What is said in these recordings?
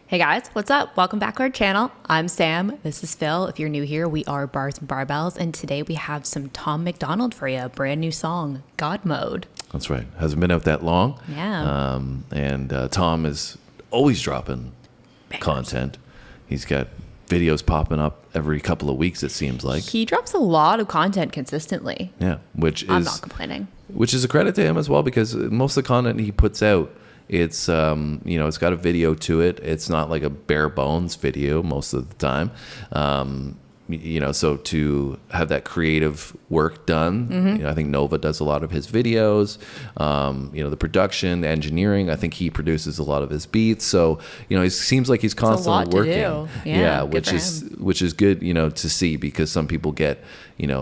Hey guys, what's up? Welcome back to our channel. I'm Sam. This is Phil. If you're new here, we are Bars and Barbells, and today we have some Tom MacDonald for you. A brand new song, God Mode. That's right. Hasn't been out that long. Yeah. And Tom is always dropping content. He's got videos popping up every couple of weeks, it seems like. He drops a lot of content consistently. Yeah, I'm not complaining. Which is a credit to him as well, because most of the content he puts out, it's it's got a video to it. It's not like a bare bones video most of the time. So to have that creative work done, I think Nova does a lot of his videos. The production, the engineering. I think he produces a lot of his beats. So it seems like he's constantly working. To do. Yeah, which is good. To see, because some people get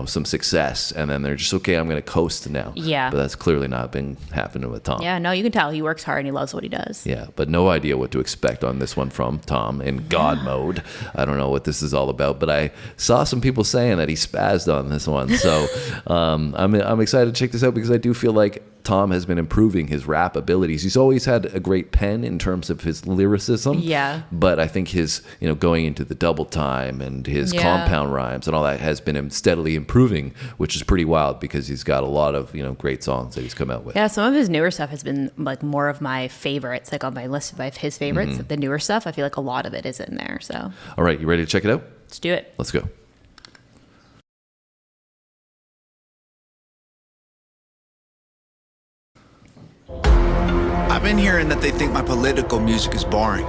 some success and then they're just okay. I'm going to coast now. Yeah, but that's clearly not been happening with Tom. Yeah, no, you can tell he works hard and he loves what he does. Yeah, but no idea what to expect on this one from Tom in God mode. I don't know what this is all about, but I saw some people saying that he spazzed on this one. So I'm excited to check this out, because I do feel like Tom has been improving his rap abilities. He's always had a great pen in terms of his lyricism. Yeah. But I think his, going into the double time and his compound rhymes and all that has been steadily improving, which is pretty wild, because he's got a lot of, great songs that he's come out with. Yeah, some of his newer stuff has been like more of my favorites, like on my list of his favorites. The newer stuff, I feel like a lot of it is in there. So. All right, you ready to check it out? Let's do it. Let's go. I've been hearing that they think my political music is boring.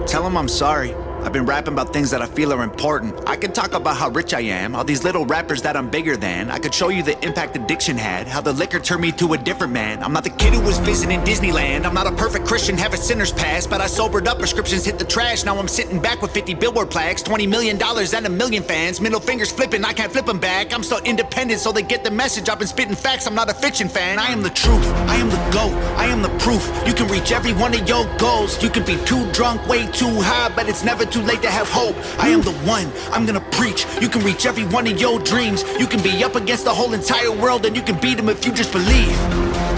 Tell them I'm sorry. I've been rapping about things that I feel are important. I could talk about how rich I am, all these little rappers that I'm bigger than. I could show you the impact addiction had, how the liquor turned me to a different man. I'm not the kid who was visiting Disneyland. I'm not a perfect Christian, have a sinner's past, but I sobered up, prescriptions hit the trash. Now I'm sitting back with 50 billboard plaques, $20 million and a million fans. Middle fingers flipping, I can't flip them back. I'm so independent, so they get the message. I've been spitting facts, I'm not a fiction fan. I am the truth, I am the GOAT, I am the proof. You can reach every one of your goals. You can be too drunk, way too high, but it's never too late to have hope. I am the one, I'm gonna preach. You can reach every one of your dreams. You can be up against the whole entire world, and you can beat them if you just believe.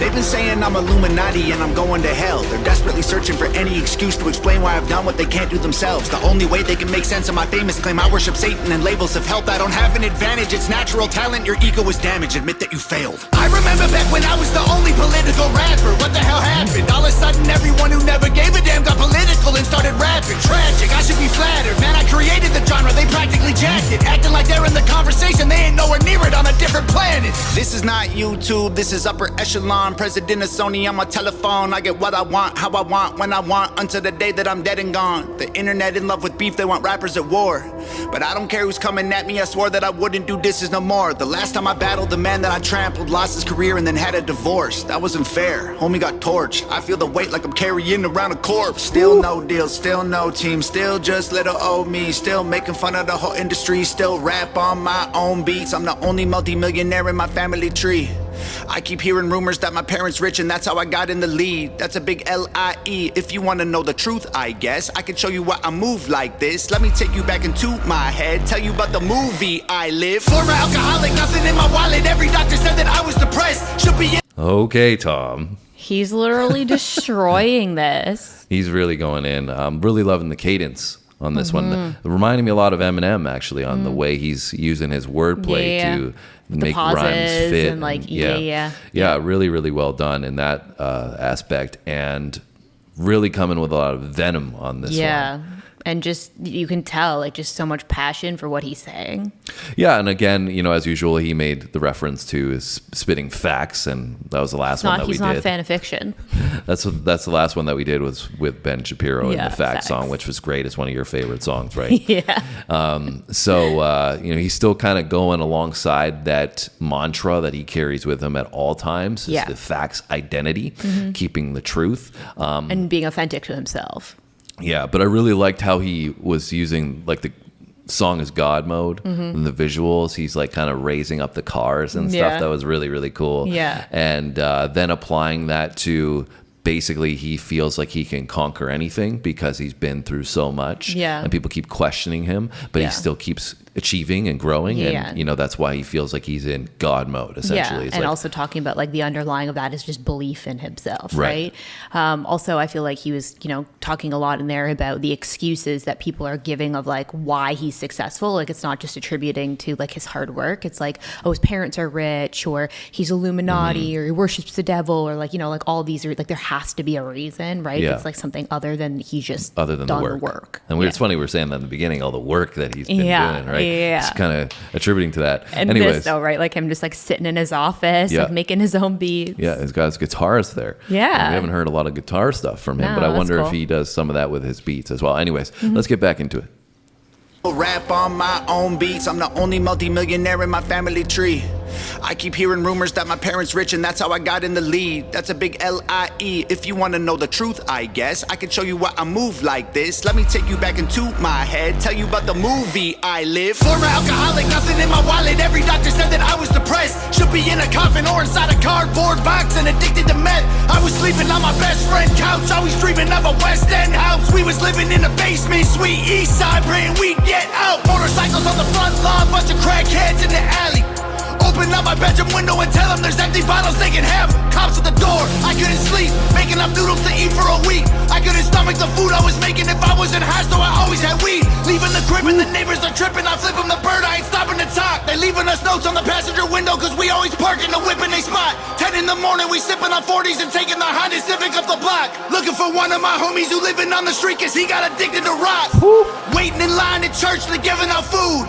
They've been saying I'm Illuminati and I'm going to hell. They're desperately searching for any excuse to explain why I've done what they can't do themselves. The only way they can make sense of my famous claim I worship Satan and labels of health. I don't have an advantage, it's natural talent. Your ego is damaged, admit that you failed. I remember back when I was the only political rapper. What the hell happened? All of a sudden everyone who never gave a damn got political and started rapping. Tragic, I should be flattered. Man, I created the genre, they practically jacked it. Acting like they're in the conversation, they ain't nowhere near it, on a different planet. This is not YouTube, this is upper echelon. President of Sony on my telephone. I get what I want, how I want, when I want, until the day that I'm dead and gone. The internet in love with beef, they want rappers at war. But I don't care who's coming at me, I swore that I wouldn't do disses no more. The last time I battled, the man that I trampled lost his career and then had a divorce. That wasn't fair, homie got torched. I feel the weight like I'm carrying around a corpse. Still no deal, still no team, still just little old me. Still making fun of the whole industry, still rap on my own beats. I'm the only multi-millionaire in my family tree. I keep hearing rumors that my parents rich and that's how I got in the lead. That's a big L-I-E. If you want to know the truth, I guess I can show you why I move like this. Let me take you back into my head, tell you about the movie I live. Former alcoholic, nothing in my wallet. Every doctor said that I was depressed. Should be in. Okay, Tom. He's literally destroying this. He's really going in. I'm really loving the cadence on this one. Reminding me a lot of Eminem, actually, on the way he's using his wordplay to make rhymes fit. And like, yeah, really, really well done in that aspect, and really coming with a lot of venom on this one. And just, you can tell, like, just so much passion for what he's saying. Yeah, and again, as usual, he made the reference to his spitting facts, and that was the last one that we did. He's not a fan of fiction. That's the last one that we did, was with Ben Shapiro and the Facts song, which was great. It's one of your favorite songs, right? Yeah. He's still kind of going alongside that mantra that he carries with him at all times. Is the facts identity, keeping the truth. And being authentic to himself. Yeah, but I really liked how he was using, like, the song is God mode and the visuals. He's like kind of raising up the cars and stuff. That was really, really cool. Yeah. And then applying that to basically he feels like he can conquer anything because he's been through so much. Yeah. And people keep questioning him, but he still keeps achieving and growing, Yeah. and that's why he feels like he's in God mode essentially. Yeah, It's and like, also talking about like the underlying of that is just belief in himself, Right. right? Also, I feel like he was, talking a lot in there about the excuses that people are giving of like why he's successful. Like it's not just attributing to like his hard work. It's like, oh, his parents are rich, or he's Illuminati, or he worships the devil, or like like all these are like there has to be a reason, right? Yeah. It's like something other than he's just other than done the work. And Yeah. it's funny we were saying that in the beginning, all the work that he's been Yeah, doing, right? yeah. It's kind of attributing to that. And Anyways, this though, right? Like him just like sitting in his office, Yeah. like making his own beats. yeah, he's got his guitarist there. Yeah. And we haven't heard a lot of guitar stuff from him, No, but I that's wonder if cool. he does some of that with his beats as well. Anyways, let's get back into it. Rap on my own beats. I'm the only multimillionaire in my family tree. I keep hearing rumors that my parents rich and that's how I got in the lead. That's a big L-I-E. If you want to know the truth, I guess I can show you why I move like this. Let me take you back into my head, tell you about the movie I live. Former alcoholic, nothing in my wallet. Every doctor said that I was depressed. Should be in a coffin or inside a cardboard box and addicted to meth. I was sleeping on my best friend couch, always dreaming of a West End house. We was living in a basement, sweet east side, praying we'd get out. Motorcycles on the front lawn, bunch of crackheads in the alley. Open up my bedroom window and tell them there's empty bottles they can have. Cops at the door, I couldn't sleep, making up noodles to eat for a week. I couldn't stomach the food I was making if I wasn't high, so I always had weed. Leaving the crib and the neighbors are tripping, I flip them the bird, I ain't stopping to talk. They leaving us notes on the passenger window, cause we always park in the whip and they spot. 10 in the morning, we sipping on 40s and taking the Honda Civic up the block. Looking for one of my homies who living on the street cause he got addicted to rock. Waiting in line at church, they giving out food.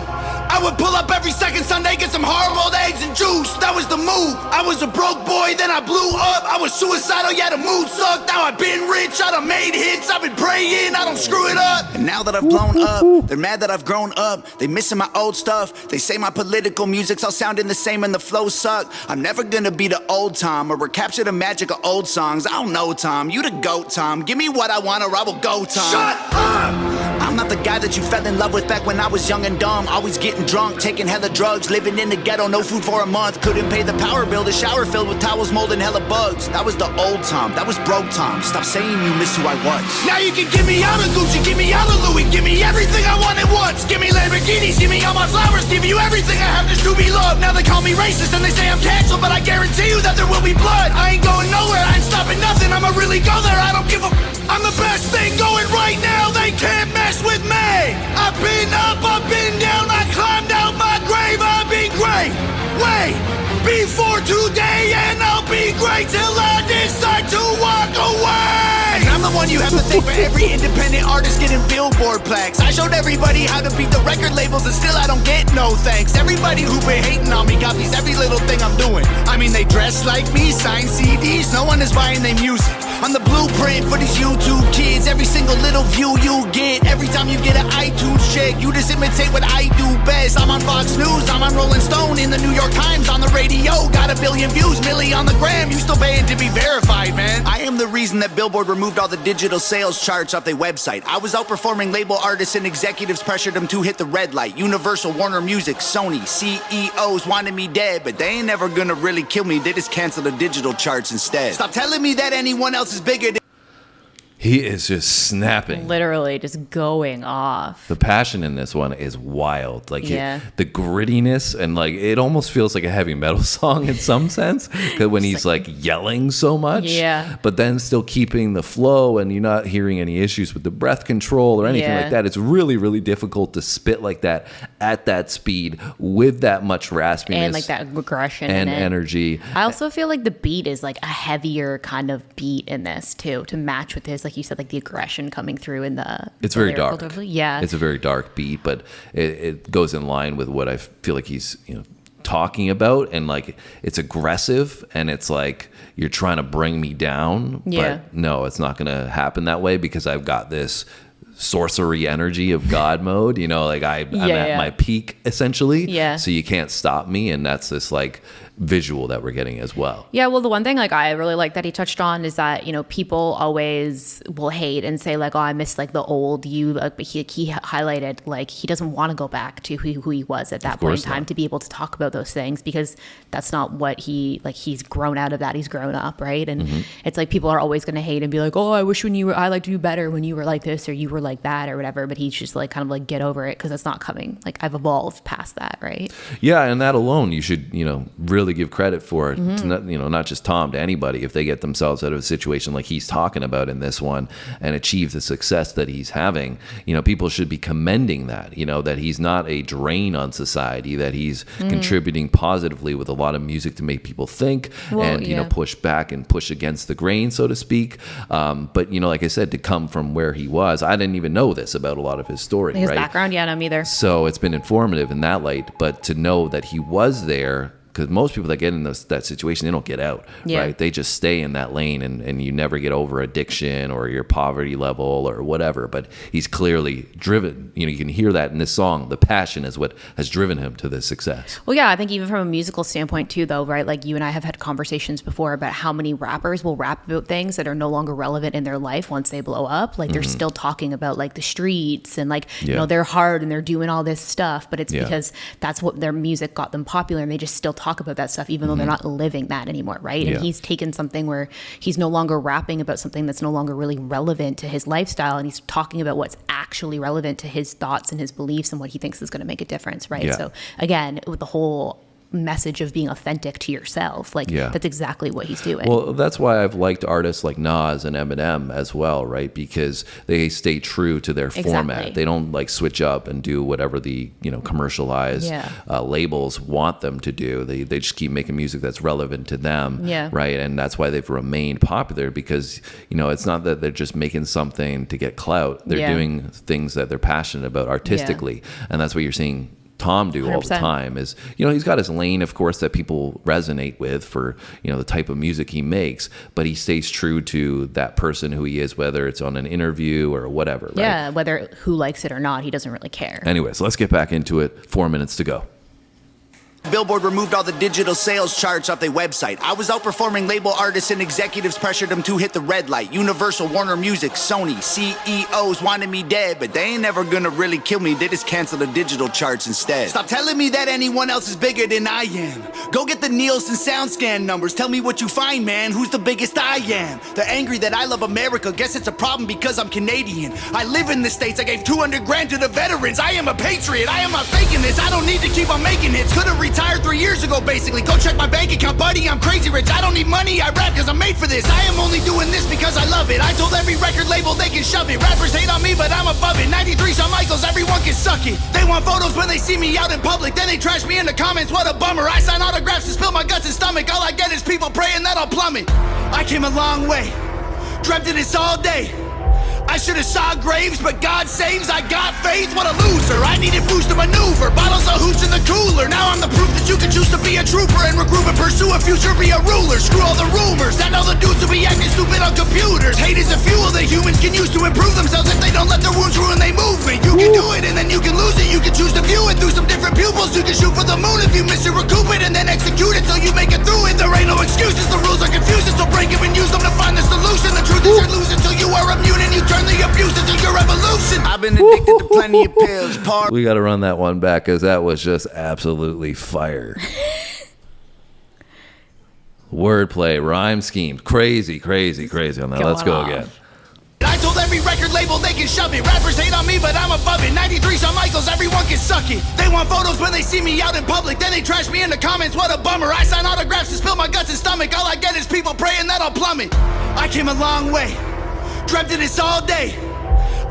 I would pull up every second Sunday, get some hard-boiled eggs and juice. That was the move. I was a broke boy, then I blew up. I was suicidal, yeah, the mood sucked. Now I've been rich, I done made hits. I've been praying, I don't screw it up. And now that I've blown up, they're mad that I've grown up. They missing my old stuff. They say my political music's all sounding the same and the flows suck. I'm never gonna be the old Tom or recapture the magic of old songs. I don't know, Tom. You the GOAT, Tom. Give me what I want or I will go, Tom. Shut up! I'm not the guy that you fell in love with back when I was young and dumb. Always getting drunk, taking hella drugs, living in the ghetto, no food for a month. Couldn't pay the power bill, the shower filled with towels, mold and hella bugs. That was the old Tom, that was broke Tom. Stop saying you miss who I was. Now you can give me all the Gucci, give me all the Louis, give me everything I want at once. Give me Lamborghinis, give me all my flowers, give you everything I have just to be loved. Now they call me racist and they say I'm canceled, but I guarantee you that there will be blood. I ain't going nowhere, I ain't stopping nothing, I'ma really go there, I don't give a I'm the best thing going right now, they can't mess with me. I've been up, I've been down, I climbed out my grave, I've been great. Wait, before today, and I'll be great till I decide to walk away. And I'm the one you have to thank for every independent artist getting Billboard plaques. I showed everybody how to beat the record labels, and still I don't get no thanks. Everybody who been hating on me copies every little thing I'm doing. I mean, they dress like me, sign CDs, no one is buying their music. I'm the blueprint for these YouTube kids. Every single little view you get, every time you get an iTunes check, you just imitate what I do best. I'm on Fox News, I'm on Rolling Stone, in the New York Times, on the radio. Got 1 billion views, Millie on the gram. You still paying to be verified, man. I am the reason that Billboard removed all the digital sales charts off their website. I was outperforming label artists and executives pressured them to hit the red light. Universal, Warner Music, Sony, CEOs wanted me dead, but they ain't never gonna really kill me. They just cancel the digital charts instead. Stop telling me that anyone else is bigger than He is just snapping. Literally just going off. The passion in this one is wild. Like Yeah. the grittiness, and like it almost feels like a heavy metal song in some sense, because when he's like yelling so much, Yeah. but then still keeping the flow, and you're not hearing any issues with the breath control or anything Yeah. like that. It's really, really difficult to spit like that at that speed with that much raspiness And like that aggression and in it. energy. I also feel like the beat is like a heavier kind of beat in this too, to match with his, like you said, like the aggression coming through in the. It's the very lyrical dark. delivery. Yeah, It's a very dark beat, but it goes in line with what I feel like he's talking about, and like it's aggressive, and it's like you're trying to bring me down, Yeah. but no, it's not going to happen that way because I've got this sorcery energy of God mode, like I'm Yeah, at yeah. my peak essentially. Yeah. So you can't stop me, and that's this like visual that we're getting as well. Yeah, well, the one thing like I really like that he touched on is that, you know, people always will hate and say like, oh, I miss like the old you. Like, but he highlighted like he doesn't want to go back to who he was at that point in time to be able to talk about those things, because that's not what he's grown out of that. He's grown up, right? And it's like people are always going to hate and be like, oh, I wish I liked you better when you were like this or you were like that or whatever. But he's just like kind of like get over it, because that's not coming. Like I've evolved past that, right? Yeah, and that alone, you should, you know, really give credit for it. To not, you know, not just Tom, to anybody, if they get themselves out of a situation like he's talking about in this one and achieve the success that he's having, you know, people should be commending that, you know, that he's not a drain on society, that he's contributing positively with a lot of music to make people think and, you know, push back and push against the grain, so to speak. But, you know, like I said, to come from where he was, I didn't even know this about a lot of his story, His right? background, yeah, no, me either. So it's been informative in that light, but to know that he was there, because most people that get in that situation, they don't get out, right? They just stay in that lane, and you never get over addiction or your poverty level or whatever. But he's clearly driven. You know, you can hear that in this song. The passion is what has driven him to this success. Well, yeah, I think even from a musical standpoint too, though, right? Like you and I have had conversations before about how many rappers will rap about things that are no longer relevant in their life once they blow up. Like they're still talking about like the streets and like, you know, they're hard and they're doing all this stuff, but it's because that's what their music got them popular, and they just still talk about that stuff even though they're not living that anymore, right? And he's taken something where he's no longer rapping about something that's no longer really relevant to his lifestyle, and he's talking about what's actually relevant to his thoughts and his beliefs and what he thinks is going to make a difference, right? So again, with the whole message of being authentic to yourself, like that's exactly what he's doing. Well, that's why I've liked artists like Nas and Eminem as well, right? Because they stay true to their format. They don't like switch up and do whatever the, you know, commercialized labels want them to do. They just keep making music that's relevant to them, right? And that's why they've remained popular, because, you know, it's not that they're just making something to get clout. They're doing things that they're passionate about artistically, and that's what you're seeing Tom do 100%. All the time. Is, you know, he's got his lane, of course, that people resonate with for, you know, the type of music he makes, but he stays true to that person who he is, whether it's on an interview or whatever, right? Yeah, whether who likes it or not, he doesn't really care. Anyways, let's get back into it. 4 minutes to go. Billboard removed all the digital sales charts off their website. I was outperforming label artists and executives pressured them to hit the red light. Universal, Warner Music, Sony, CEOs wanted me dead, but they ain't never gonna really kill me. They just cancel the digital charts instead. Stop telling me that anyone else is bigger than I am. Go get the Nielsen SoundScan numbers. Tell me what you find, man. Who's the biggest I am? They're angry that I love America. Guess it's a problem because I'm Canadian. I live in the States. I gave 200 grand to the veterans. I am a patriot. I am not faking this. I don't need to keep on making hits. Could've retired 3 years ago, basically. Go check my bank account, buddy. I'm crazy rich. I don't need money. I rap because I'm made for this. I am only doing this because I love it. I told every record label they can shove it. Rappers hate on me, but I'm above it. 93 Shawn Michaels, everyone can suck it. They want photos when they see me out in public. Then they trash me in the comments. What a bummer. I sign autographs and spill my guts and stomach. All I get is people praying that I'll plummet. I came a long way. Dreamt of this all day. I should have saw graves, but God saves. I got faith, what a loser. I needed boost to maneuver. Bottles of hooch in the cooler. Now I'm the proof that you can choose to be a trooper and regroup and pursue a future, be a ruler. Screw all the rumors and all the dudes who be acting stupid on computers. Hate is a fuel that humans can use to improve themselves. If they don't let their wounds ruin their movement, you can do it and then you can lose it. You can choose to view it through some different pupils. You can shoot for the moon if you miss it, recoup it, and then execute it till you make it through it. There ain't no excuses, the rules are confusing, so break them and use them to find the solution. The truth is you're losing till you are immune and you turn the abuse into your revolution. I've been addicted to plenty of pills. We got to run that one back because that was just absolutely fire. Wordplay, rhyme scheme, crazy on that. Let's go again. I told every record label they can shove it. Rappers hate on me, but I'm above it. 93 Shawn Michaels, everyone can suck it. They want photos when they see me out in public. Then they trash me in the comments. What a bummer. I sign autographs and spill my guts and stomach. All I get is people praying that I'll plummet. I came a long way. Dreamt of this all day.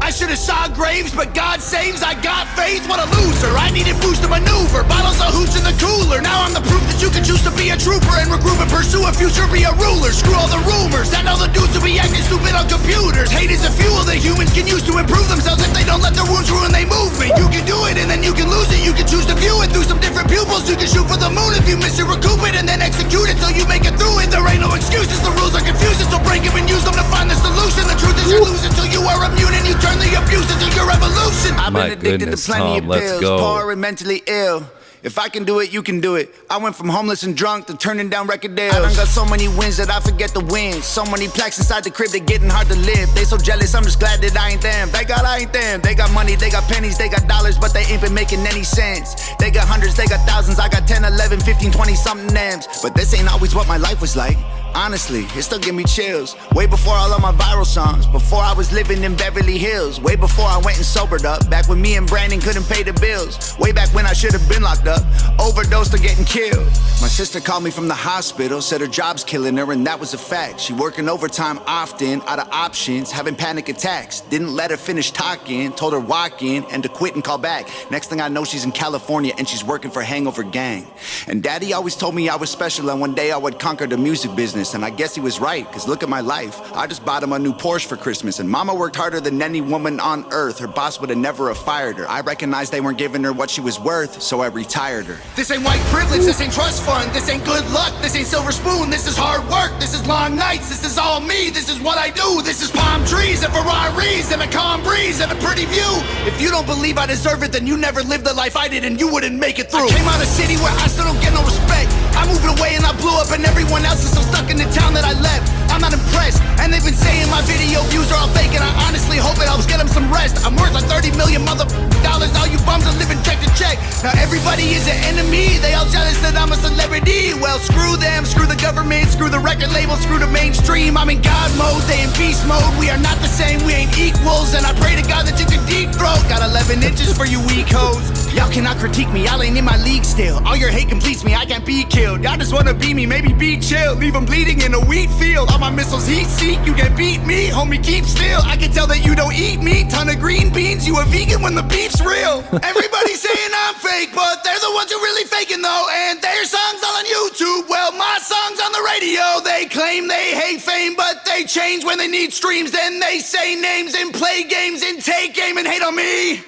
I should have saw graves, but God saves. I got faith, what a loser. I needed boost to maneuver. Bottles of hooch in the cooler. Now I'm the proof that you can choose to be a trooper and regroup and pursue a future, be a ruler. Screw all the rumors and all the dudes who be acting stupid on computers. Hate is a fuel that humans can use to improve themselves. If they don't let their wounds ruin their movement, you can do it and then you can lose it. You can choose to view it through some different pupils. You can shoot for the moon if you miss it, recoup it, and then execute it till you make it through it. There ain't no excuses, the rules are confusing, so break them and use them to find the solution. The truth is you're losing till you are immune and you turn the abuse into your revolution. I've been addicted to plenty of pills, poor and mentally ill. If I can do it, you can do it. I went from homeless and drunk to turning down record deals. I done got so many wins that I forget the wins. So many plaques inside the crib, they getting hard to live. They so jealous, I'm just glad that I ain't them. Thank God I ain't them. They got money, they got pennies, they got dollars, but they ain't been making any sense. They got hundreds, they got thousands, I got 10, 11, 15, 20 something M's. But this ain't always what my life was like. Honestly, it still give me chills. Way before all of my viral songs, before I was living in Beverly Hills, way before I went and sobered up, back when me and Brandon couldn't pay the bills, way back when I should have been locked up, overdosed or getting killed. My sister called me from the hospital, said her job's killing her, and that was a fact. She working overtime often, out of options, having panic attacks. Didn't let her finish talking, told her walk in and to quit and call back. Next thing I know, she's in California and she's working for Hangover Gang. And Daddy always told me I was special and one day I would conquer the music business. And I guess he was right, cause look at my life. I just bought him a new Porsche for Christmas, and Mama worked harder than any woman on earth. Her boss would have never have fired her. I recognized they weren't giving her what she was worth, so I retired her. This ain't white privilege, this ain't trust fund, this ain't good luck, this ain't silver spoon, this is hard work, this is long nights, this is all me, this is what I do, this is palm trees and Ferraris and a calm breeze and a pretty view. If you don't believe I deserve it, then you never lived the life I did and you wouldn't make it through. I came out of a city where I still don't get no respect. I moved away and I blew up and everyone else is still stuck in the town that I left. I'm not impressed, and they've been saying my video views are all fake, and I honestly hope it helps get them some rest. I'm worth like 30 million dollars, all you bums are living check to check. Now everybody is an enemy, they all jealous that I'm a celebrity. Well, screw them, screw the government, screw the record label, screw the mainstream. I'm in God mode, they in beast mode. We are not the same, we ain't equals, and I pray to God that you can deep throat. Got 11 inches for you weak hoes. Y'all cannot critique me, y'all ain't in my league still. All your hate completes me, I can't be killed. Y'all just wanna be me, maybe be chill. Leave them bleeding in a wheat field. All my missiles heat seek, you can't beat me. Homie, keep still, I can tell that you don't eat meat. Ton of green beans, you a vegan when the beef's real. Everybody's saying I'm fake, but they're the ones who really faking though. And their songs all on YouTube, well my song's on the radio. They claim they hate fame, but they change when they need streams. Then they say names and play games and take aim and hate on me.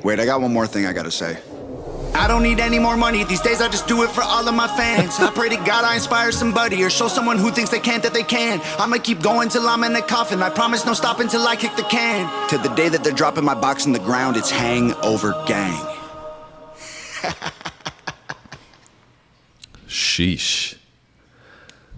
Wait, I got one more thing I gotta say. I don't need any more money, these days I just do it for all of my fans. I pray to God I inspire somebody or show someone who thinks they can't that they can. I'ma keep going till I'm in a coffin, I promise no stopping till I kick the can. To the day that they're dropping my box in the ground, it's Hangover Gang. Sheesh.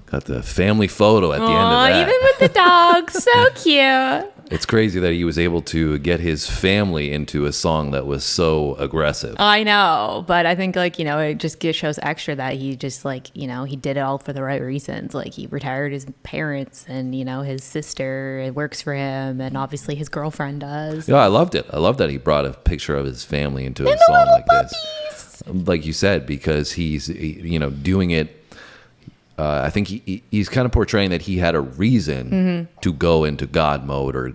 Got the family photo at the end of that. Even with the dog, so cute. It's crazy that he was able to get his family into a song that was so aggressive. I know, but I think it just shows extra that he just he did it all for the right reasons. Like he retired his parents and, his sister works for him and obviously his girlfriend does. Yeah, I loved it. I love that he brought a picture of his family into a song like this. Like you said, because he's, doing it. I think he's kind of portraying that he had a reason to go into God mode or,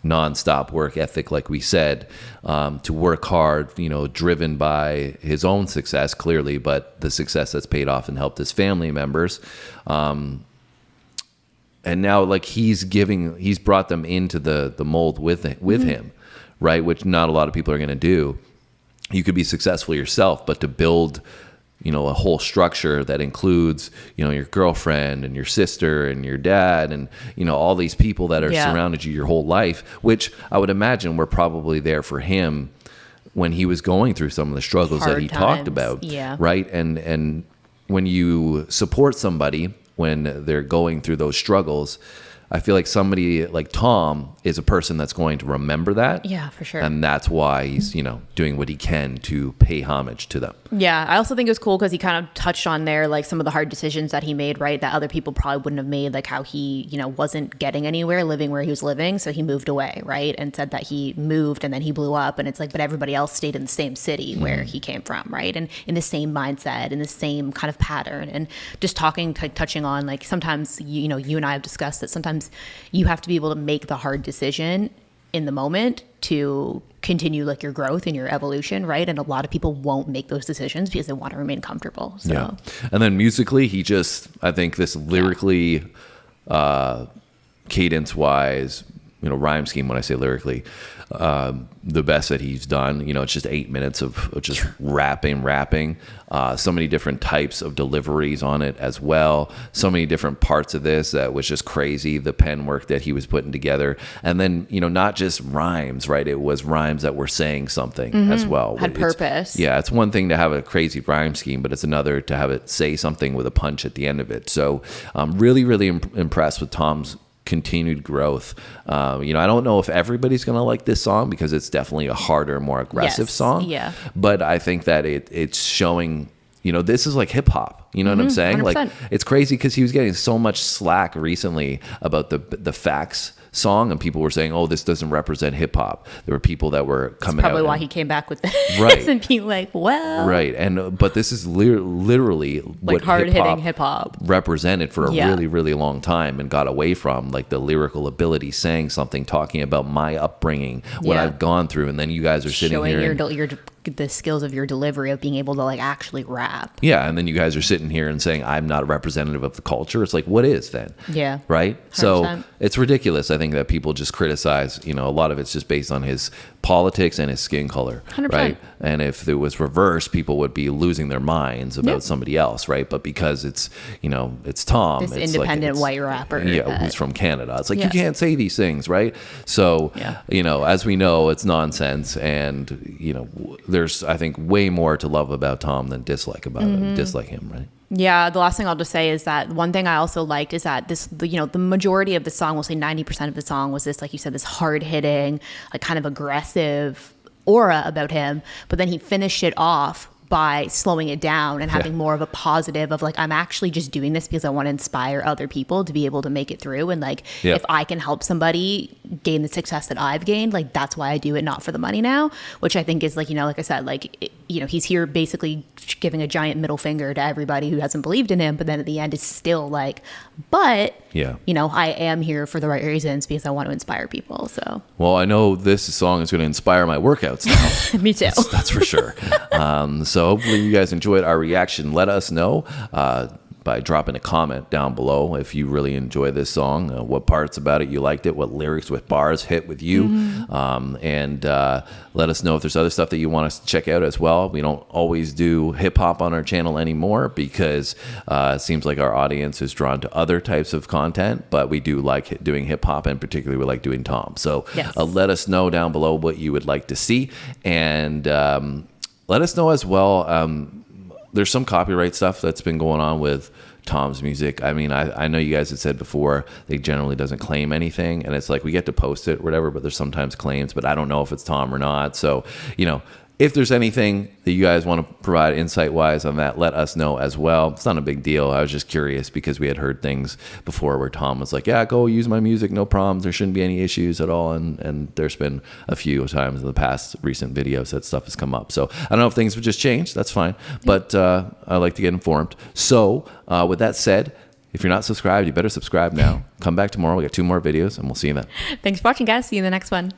nonstop work ethic, like we said, to work hard, driven by his own success, clearly, but the success that's paid off and helped his family members. And now, he's brought them into the mold with him, right? Which not a lot of people are going to do. You could be successful yourself, but to build a whole structure that includes, your girlfriend and your sister and your dad and, all these people that are surrounded you your whole life, which I would imagine were probably there for him when he was going through some of the struggles that he talked about. Yeah. Right. And when you support somebody when they're going through those struggles, I feel like somebody like Tom is a person that's going to remember that. Yeah, for sure. And that's why he's, doing what he can to pay homage to them. Yeah, I also think it was cool because he kind of touched on there, some of the hard decisions that he made, right? That other people probably wouldn't have made, like how he, wasn't getting anywhere living where he was living. So he moved away, right? And said that he moved and then he blew up. And it's but everybody else stayed in the same city where he came from, right? And in the same mindset, in the same kind of pattern. And just touching on, sometimes, you and I have discussed that sometimes you have to be able to make the hard decision in the moment to continue your growth and your evolution, right? And a lot of people won't make those decisions because they want to remain comfortable. So. Yeah. And then musically, I think this lyrically, cadence wise, rhyme scheme, when I say lyrically, the best that he's done. It's just 8 minutes of just rapping, so many different types of deliveries on it as well, so many different parts of this that was just crazy, the pen work that he was putting together. And then not just rhymes, right? It was rhymes that were saying something as well, had purpose. Yeah, it's one thing to have a crazy rhyme scheme, but it's another to have it say something with a punch at the end of it. So I'm really impressed with Tom's continued growth. I don't know if everybody's going to like this song, because it's definitely a harder, more aggressive song. Yeah. But I think that it's showing, this is like hip hop. You know what I'm saying? 100%. Like, it's crazy because he was getting so much slack recently about the Facts song, and people were saying, "Oh, this doesn't represent hip hop." There were people that were coming out. Probably why he came back with this, right? And being like, "Well, right." But this is literally like what hard-hitting hip hop represented for a really long time, and got away from, like, the lyrical ability, saying something, talking about my upbringing, what I've gone through, and then you guys are sitting showing here the skills of your delivery of being able to like actually rap. Yeah, and then you guys are sitting here and saying I'm not representative of the culture. It's like, what is then? Yeah. Right? 100%. So it's ridiculous, I think, that people just criticize, a lot of it's just based on his politics and his skin color. 100%. Right? And if it was reversed, people would be losing their minds about somebody else, right? But because it's, it's Tom. This it's independent white rapper. Yeah, who's from Canada. It's like, you can't say these things, right? So, as we know, it's nonsense. And, there's, I think, way more to love about Tom than dislike him, right? Yeah, the last thing I'll just say is that one thing I also liked is that the majority of the song, we'll say 90% of the song, was this, like you said, this hard-hitting, like kind of aggressive aura about him. But then he finished it off by slowing it down and having more of a positive of like, I'm actually just doing this because I want to inspire other people to be able to make it through. And like, if I can help somebody gain the success that I've gained, like, that's why I do it, not for the money now, which I think is like, like I said, like, he's here basically giving a giant middle finger to everybody who hasn't believed in him. But then at the end is still like, but I am here for the right reasons because I want to inspire people. So, well, I know this song is going to inspire my workouts now. Me too. That's for sure. So hopefully you guys enjoyed our reaction. Let us know by dropping a comment down below if you really enjoy this song, what parts about it you liked it, what lyrics with bars hit with you, and let us know if there's other stuff that you want us to check out as well. We don't always do hip hop on our channel anymore because it seems like our audience is drawn to other types of content, but we do like doing hip hop, and particularly we like doing Tom. So let us know down below what you would like to see, and let us know as well. There's some copyright stuff that's been going on with Tom's music. I mean, I know you guys had said before that he generally doesn't claim anything, and it's like we get to post it or whatever, but there's sometimes claims, but I don't know if it's Tom or not. So, if there's anything that you guys want to provide insight-wise on that, let us know as well. It's not a big deal. I was just curious because we had heard things before where Tom was like, yeah, go use my music, no problems. There shouldn't be any issues at all. And there's been a few times in the past recent videos that stuff has come up. So I don't know if things would just change. That's fine. But I like to get informed. So with that said, if you're not subscribed, you better subscribe now. Come back tomorrow. We got 2 more videos, and we'll see you then. Thanks for watching, guys. See you in the next one.